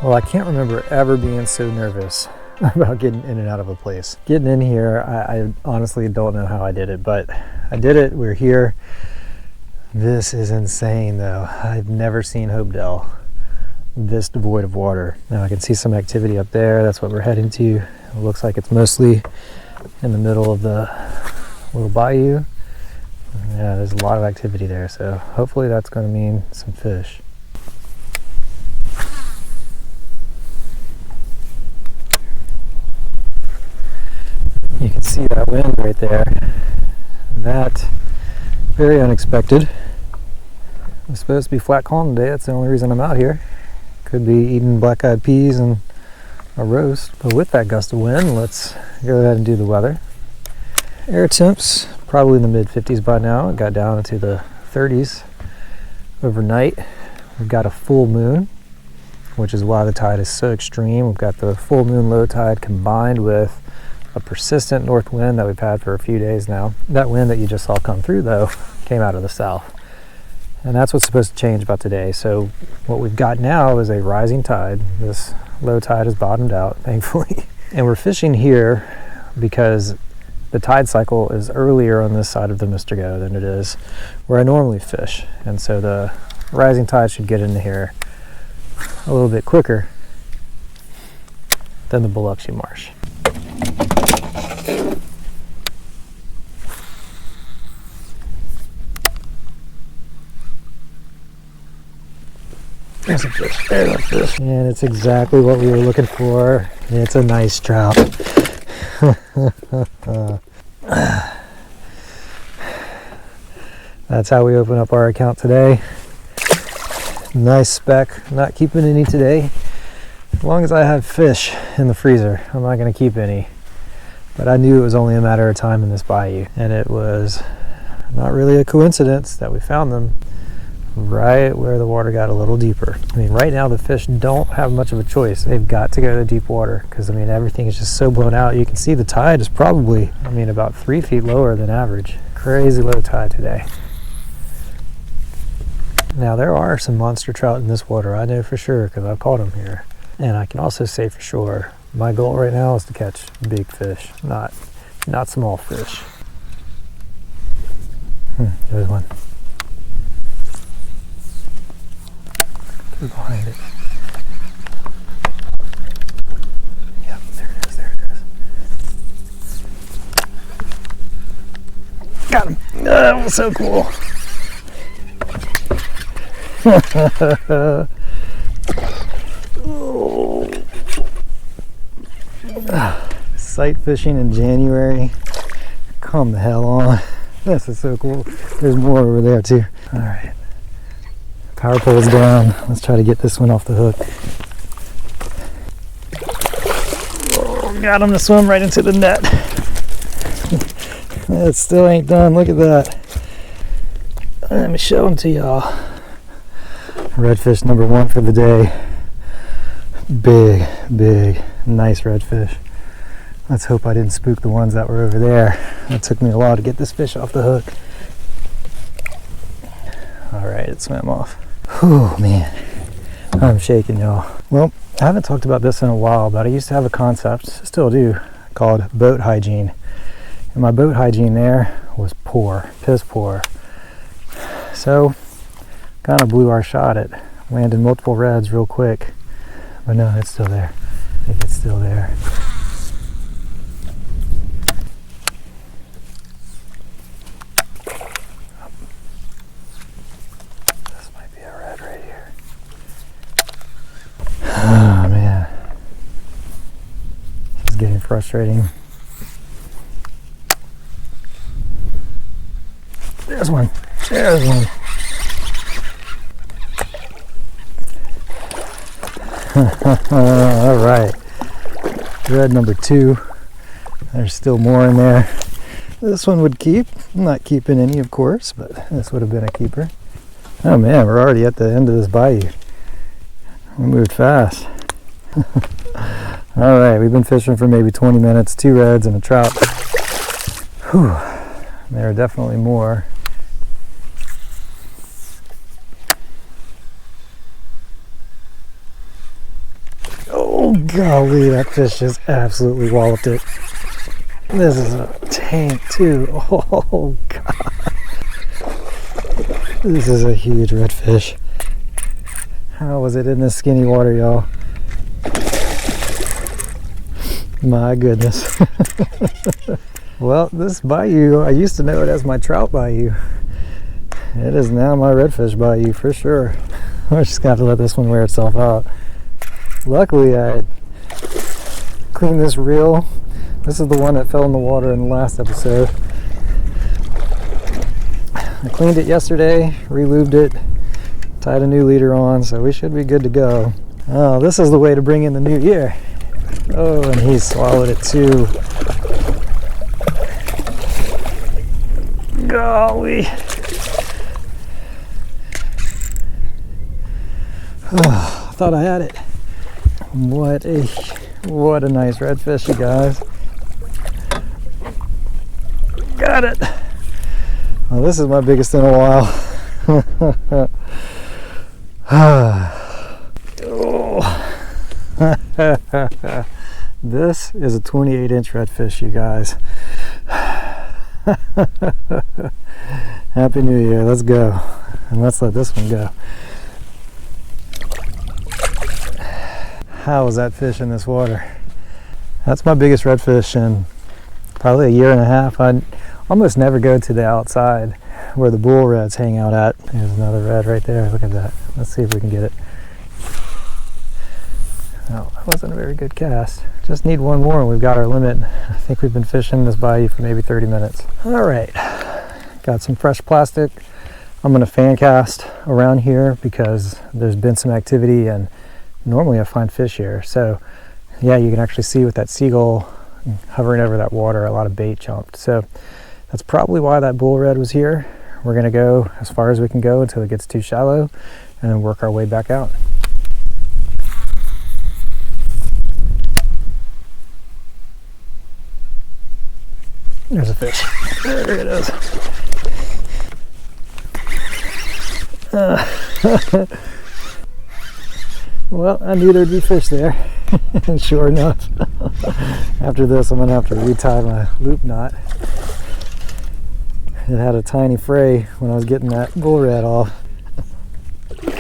Well, I can't remember ever being so nervous about getting in and out of a place. Getting in here, I honestly don't know how I did it, but I did it. We're here. This is insane though. I've never seen Hopedale this devoid of water. Now I can see some activity up there. That's what we're heading to. It looks like it's mostly in the middle of the little bayou. Yeah, there's a lot of activity there, so hopefully that's going to mean some fish. You can see that wind right there. That, very unexpected. It was supposed to be flat calm today. That's the only reason I'm out here. Could be eating black-eyed peas and a roast. But with that gust of wind, let's go ahead and do the weather. Air temps, probably in the mid-50s by now. It got down into the 30s overnight. We've got a full moon, which is why the tide is so extreme. We've got the full moon low tide combined with a persistent north wind that we've had for a few days now. That wind that you just saw come through though came out of the south, and that's what's supposed to change about today. So what we've got now is a rising tide. This low tide has bottomed out, thankfully, and we're fishing here because the tide cycle is earlier on this side of the MRGO than it is where I normally fish, and so the rising tide should get into here a little bit quicker than the Biloxi Marsh. There's a fish, there's a fish. And it's exactly what we were looking for. It's a nice trout. That's how we open up our account today. Nice speck, not keeping any today. As long as I have fish in the freezer, I'm not going to keep any. But I knew it was only a matter of time in this bayou, and it was not really a coincidence that we found them right where the water got a little deeper. I mean, right now the fish don't have much of a choice. They've got to go to deep water because, I mean, everything is just so blown out. You can see the tide is probably, I mean, about 3 feet lower than average. Crazy low tide today. Now, there are some monster trout in this water. I know for sure because I've caught them here. And I can also say for sure, my goal right now is to catch big fish, not small fish. There's one. Through behind it. Yep, there it is, there it is. Got him. Oh, that was so cool. Sight fishing in January. Come the hell on. This is so cool. There's more over there too. All right. Power pole's down. Let's try to get this one off the hook. Oh, got him to swim right into the net. It still ain't done. Look at that. Let me show them to y'all. Redfish number 1 for the day. Big, big, nice redfish. Let's hope I didn't spook the ones that were over there. It took me a while to get this fish off the hook. All right, it swam off. Oh man, I'm shaking, y'all. Well, I haven't talked about this in a while, but I used to have a concept, still do, called boat hygiene. And my boat hygiene there was poor, piss poor. So, kind of blew our shot at landing multiple reds real quick. But no, it's still there. I think it's still there. This might be a red right here. Oh man. It's getting frustrating. There's one. There's one. All right, red number 2. There's still more in there. This one would keep. I'm not keeping any, of course, but this would have been a keeper. Oh man, we're already at the end of this bayou. We moved fast. All right, we've been fishing for maybe 20 minutes, 2 reds and a trout. Whew. There are definitely more. Golly, that fish just absolutely walloped it. This is a tank too. Oh God. This is a huge redfish. How was it in this skinny water, y'all? My goodness. Well, this bayou, I used to know it as my trout bayou. It is now my redfish bayou for sure. I just got to let this one wear itself out. Luckily, I cleaned this reel. This is the one that fell in the water in the last episode. I cleaned it yesterday, re-lubed it, tied a new leader on, so we should be good to go. Oh, this is the way to bring in the new year. Oh, and he swallowed it too. Golly. Oh, I thought I had it. What a nice redfish, you guys. Got it. Well, this is my biggest in a while. Oh. This is a 28-inch redfish, you guys. Happy New Year. Let's go. And let's let this one go. How was that fish in this water? That's my biggest redfish in probably a year and a half. I almost never go to the outside where the bull reds hang out at. There's another red right there. Look at that. Let's see if we can get it. Oh, that wasn't a very good cast. Just need one more and we've got our limit. I think we've been fishing this bayou for maybe 30 minutes. All right, got some fresh plastic. I'm gonna fan cast around here because there's been some activity and normally I find fish here. So yeah, you can actually see with that seagull hovering over that water, a lot of bait jumped. So that's probably why that bull red was here. We're gonna go as far as we can go until it gets too shallow and then work our way back out. There's a fish. There it is. Well, I knew there'd be fish there. And sure enough, after this I'm going to have to retie my loop knot. It had a tiny fray when I was getting that bull red off.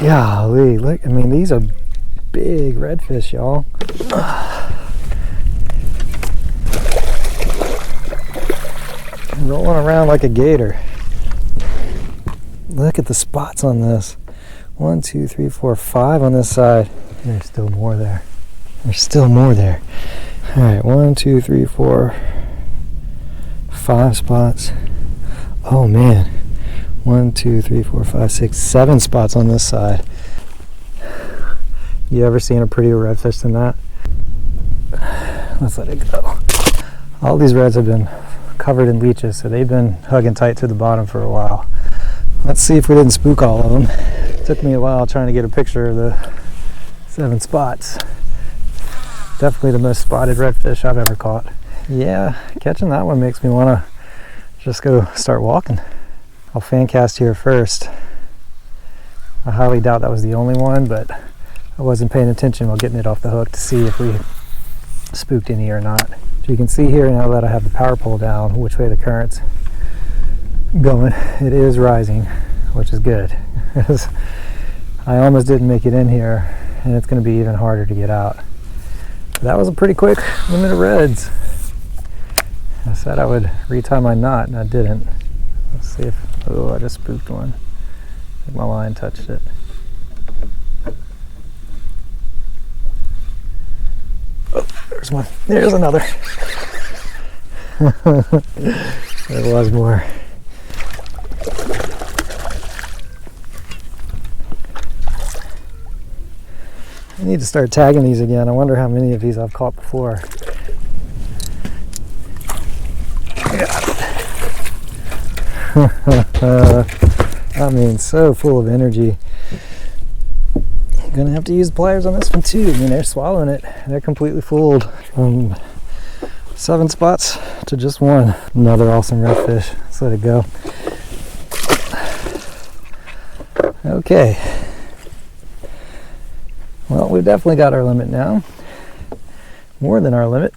Golly, look, I mean, these are big redfish, y'all. Rolling around like a gator. Look at the spots on this. 1, 2, 3, 4, 5 on this side. There's still more there. There's still more there. All right, 1, 2, 3, 4, 5 spots. Oh man. 1, 2, 3, 4, 5, 6, 7 spots on this side. You ever seen a prettier redfish than that? Let's let it go. All these reds have been covered in leeches, so they've been hugging tight to the bottom for a while. Let's see if we didn't spook all of them. It took me a while trying to get a picture of the 7 spots. Definitely the most spotted redfish I've ever caught. Yeah, catching that one makes me want to just go start walking. I'll fan cast here first. I highly doubt that was the only one, but I wasn't paying attention while getting it off the hook to see if we spooked any or not. So you can see here now that I have the power pole down, which way the current's going. It is rising, which is good. I almost didn't make it in here, and it's going to be even harder to get out. That was a pretty quick limit of reds. I said I would retie my knot, and I didn't. Let's see if, oh, I just spooked one. I think my line touched it. Oh, there's one. There's another. There was more. I need to start tagging these again. I wonder how many of these I've caught before. I mean, so full of energy. Gonna have to use the pliers on this one too. I mean, they're swallowing it. They're completely fooled. From 7 spots to just 1. Another awesome redfish. Let's let it go. Okay. Well, we've definitely got our limit now. more than our limit.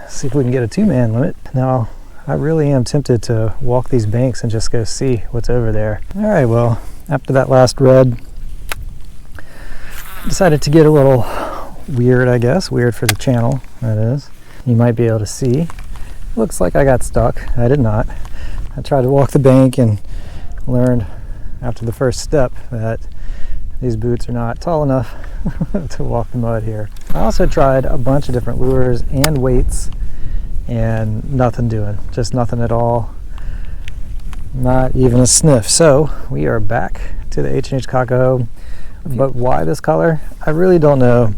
See if we can get a 2-man limit. Now, I really am tempted to walk these banks and just go see what's over there. All right, well, after that last red, decided to get a little weird, I guess. Weird for the channel, that is. You might be able to see. Looks like I got stuck. I did not. I tried to walk the bank and learned after the first step that these boots are not tall enough to walk the mud here. I also tried a bunch of different lures and weights and nothing doing, just nothing at all, not even a sniff. So we are back to the H&H Kakaho, but why this color? I really don't know.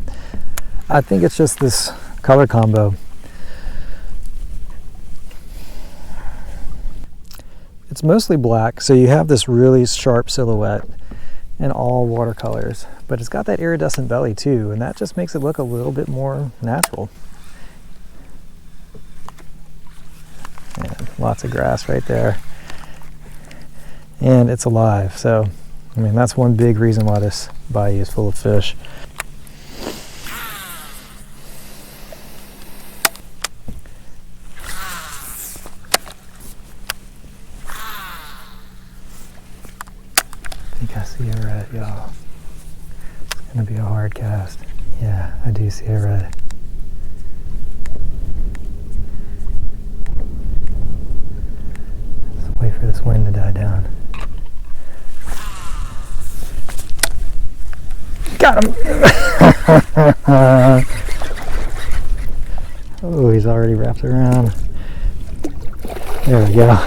I think it's just this color combo. It's mostly black, so you have this really sharp silhouette in all watercolors, but it's got that iridescent belly too, and that just makes it look a little bit more natural. And lots of grass right there, and it's alive. So I mean, that's one big reason why this bayou is full of fish. I think I see a red, y'all. It's gonna be a hard cast. Yeah, I do see a red. Let's wait for this wind to die down. Got him! Oh, he's already wrapped around. There we go.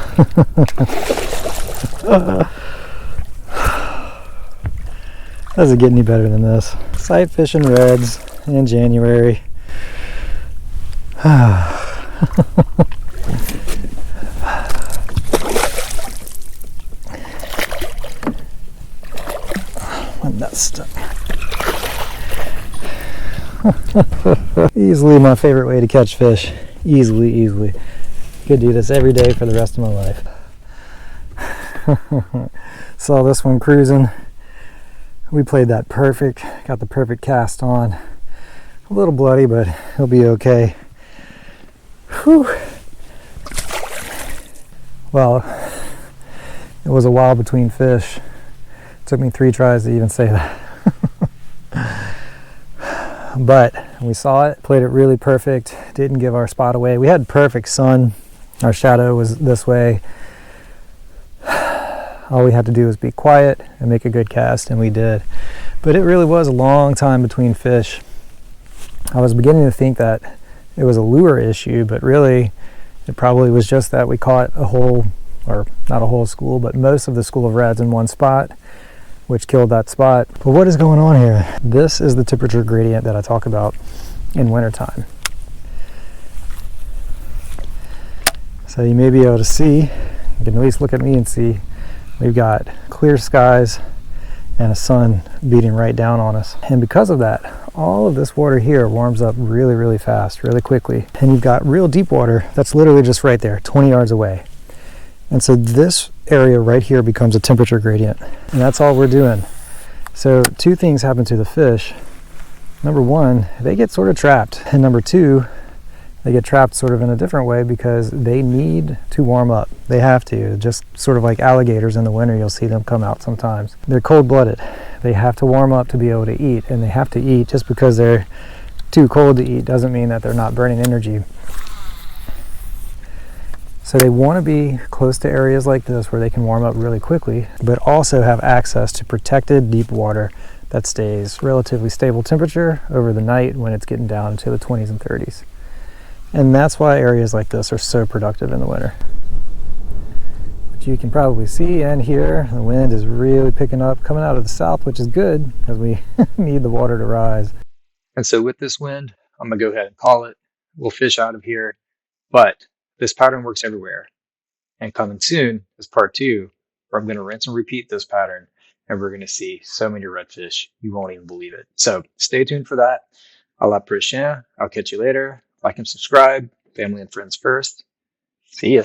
Doesn't get any better than this. Sight fishing reds in January. My nut's stuck. Easily my favorite way to catch fish. Easily. Could do this every day for the rest of my life. Saw this one cruising. We played that perfect, got the perfect cast on. A little bloody, but he'll be okay. Whew. Well, it was a while between fish. It took me 3 tries to even say that. But we saw it, played it really perfect, didn't give our spot away. We had perfect sun. Our shadow was this way. All we had to do was be quiet and make a good cast, and we did. But it really was a long time between fish. I was beginning to think that it was a lure issue, but really it probably was just that we caught a whole, or not a whole school, but most of the school of reds in one spot, which killed that spot. But what is going on here? This is the temperature gradient that I talk about in wintertime. So you may be able to see, you can at least look at me and see, we've got clear skies and a sun beating right down on us. And because of that, all of this water here warms up really fast, really quickly. And you've got real deep water that's literally just right there, 20 yards away. And so this area right here becomes a temperature gradient. And that's all we're doing. So 2 things happen to the fish. Number 1, they get sort of trapped. And number 2, they get trapped sort of in a different way because they need to warm up. They have to, just sort of like alligators in the winter, you'll see them come out sometimes. They're cold-blooded. They have to warm up to be able to eat, and they have to eat. Just because they're too cold to eat doesn't mean that they're not burning energy. So they want to be close to areas like this where they can warm up really quickly, but also have access to protected deep water that stays relatively stable temperature over the night when it's getting down into the 20s and 30s. And that's why areas like this are so productive in the winter. But you can probably see and hear the wind is really picking up, coming out of the south, which is good because we need the water to rise. And so with this wind, I'm gonna go ahead and call it. We'll fish out of here, but this pattern works everywhere. And coming soon is part 2, where I'm gonna rinse and repeat this pattern, and we're gonna see so many redfish, you won't even believe it. So stay tuned for that. À la prochaine. I'll catch you later. Like and subscribe. Family and friends first. See ya.